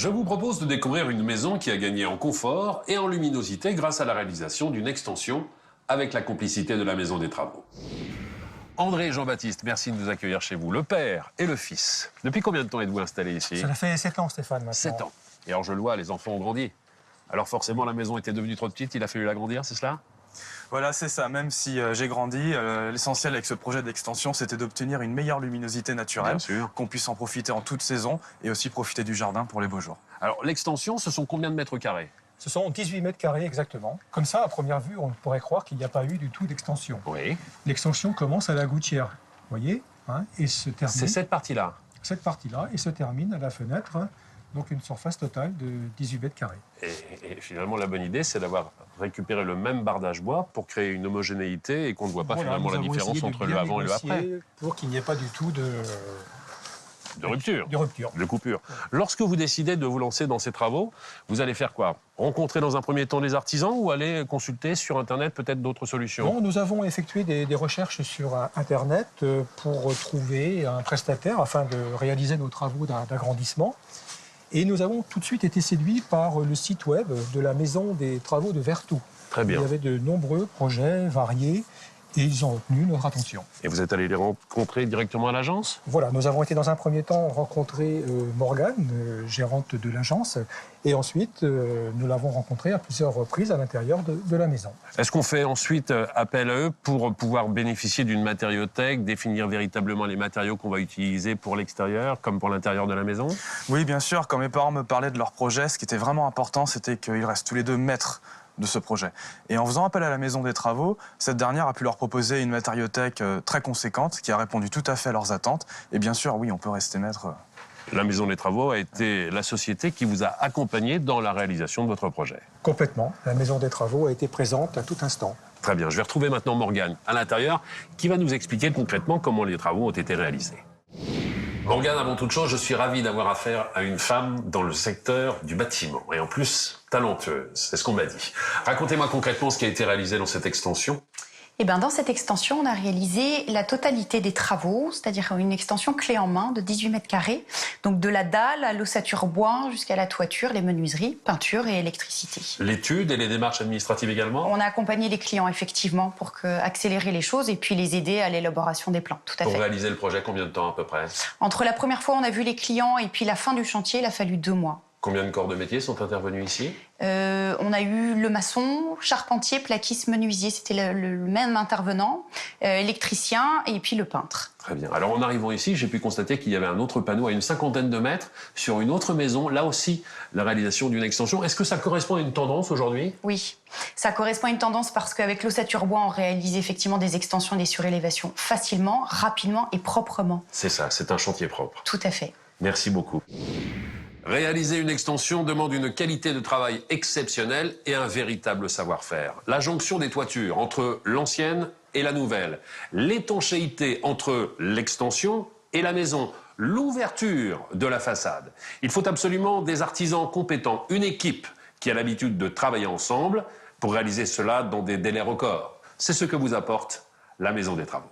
Je vous propose de découvrir une maison qui a gagné en confort et en luminosité grâce à la réalisation d'une extension avec la complicité de la Maison des Travaux. André et Jean-Baptiste, merci de nous accueillir chez vous, le père et le fils. Depuis combien de temps êtes-vous installés ici? Ça fait 7 ans, Stéphane, maintenant. 7 ans. Et alors, je le vois, les enfants ont grandi. Alors forcément, la maison était devenue trop petite, il a fallu l'agrandir, c'est cela? Voilà, c'est ça. Même si j'ai grandi, l'essentiel avec ce projet d'extension, c'était d'obtenir une meilleure luminosité naturelle, qu'on puisse en profiter en toute saison et aussi profiter du jardin pour les beaux jours. Alors, l'extension, ce sont combien de mètres carrés? Ce sont 18 mètres carrés exactement. Comme ça, à première vue, on pourrait croire qu'il n'y a pas eu du tout d'extension. Oui. L'extension commence à la gouttière, vous voyez, hein, et se termine... C'est cette partie-là? Cette partie-là, et se termine à la fenêtre, hein, donc une surface totale de 18 mètres carrés. Et finalement, la bonne idée, c'est d'avoir récupéré le même bardage bois pour créer une homogénéité et qu'on ne voit pas finalement la différence entre le avant et le après. Pour qu'il n'y ait pas du tout de rupture. De rupture. De coupure. Lorsque vous décidez de vous lancer dans ces travaux, vous allez faire quoi? Rencontrer dans un premier temps des artisans ou aller consulter sur Internet peut-être d'autres solutions? Non, nous avons effectué des recherches sur Internet pour trouver un prestataire afin de réaliser nos travaux d'agrandissement. Et nous avons tout de suite été séduits par le site web de la Maison des Travaux de Vertou. Très bien. Il y avait de nombreux projets variés et ils ont retenu notre attention. Et vous êtes allé les rencontrer directement à l'agence? Voilà, nous avons été dans un premier temps rencontrer Morgane, gérante de l'agence, et ensuite nous l'avons rencontrée à plusieurs reprises à l'intérieur de la maison. Est-ce qu'on fait ensuite appel à eux pour pouvoir bénéficier d'une matériothèque, définir véritablement les matériaux qu'on va utiliser pour l'extérieur comme pour l'intérieur de la maison? Oui, bien sûr. Quand mes parents me parlaient de leur projet, ce qui était vraiment important, c'était qu'ils restent tous les deux maîtres de ce projet. Et en faisant appel à la Maison des Travaux, cette dernière a pu leur proposer une matériothèque très conséquente qui a répondu tout à fait à leurs attentes. Et bien sûr, oui, on peut rester maître. La Maison des Travaux a été la société qui vous a accompagné dans la réalisation de votre projet. Complètement. La Maison des Travaux a été présente à tout instant. Très bien. Je vais retrouver maintenant Morgane à l'intérieur qui va nous expliquer concrètement comment les travaux ont été réalisés. Morgane, avant toute chose, je suis ravi d'avoir affaire à une femme dans le secteur du bâtiment. Et en plus, talentueuse. C'est ce qu'on m'a dit. Racontez-moi concrètement ce qui a été réalisé dans cette extension. Eh bien, dans cette extension, on a réalisé la totalité des travaux, c'est-à-dire une extension clé en main de 18 mètres carrés. Donc de la dalle à l'ossature bois jusqu'à la toiture, les menuiseries, peinture et électricité. L'étude et les démarches administratives également? On a accompagné les clients effectivement pour accélérer les choses et puis les aider à l'élaboration des plans, tout à fait. Pour réaliser le projet, combien de temps à peu près? Entre la première fois où on a vu les clients et puis la fin du chantier, il a fallu 2 mois. Combien de corps de métier sont intervenus ici? On a eu le maçon, charpentier, plaquiste, menuisier, c'était le même intervenant, électricien et puis le peintre. Très bien. Alors en arrivant ici, j'ai pu constater qu'il y avait un autre panneau à une 50aine de mètres sur une autre maison, là aussi la réalisation d'une extension. Est-ce que ça correspond à une tendance aujourd'hui? Oui, ça correspond à une tendance parce qu'avec l'ossature bois, on réalise effectivement des extensions, des surélévations facilement, rapidement et proprement. C'est ça, c'est un chantier propre. Tout à fait. Merci beaucoup. Réaliser une extension demande une qualité de travail exceptionnelle et un véritable savoir-faire. La jonction des toitures entre l'ancienne et la nouvelle, l'étanchéité entre l'extension et la maison, l'ouverture de la façade. Il faut absolument des artisans compétents, une équipe qui a l'habitude de travailler ensemble pour réaliser cela dans des délais records. C'est ce que vous apporte la Maison des Travaux.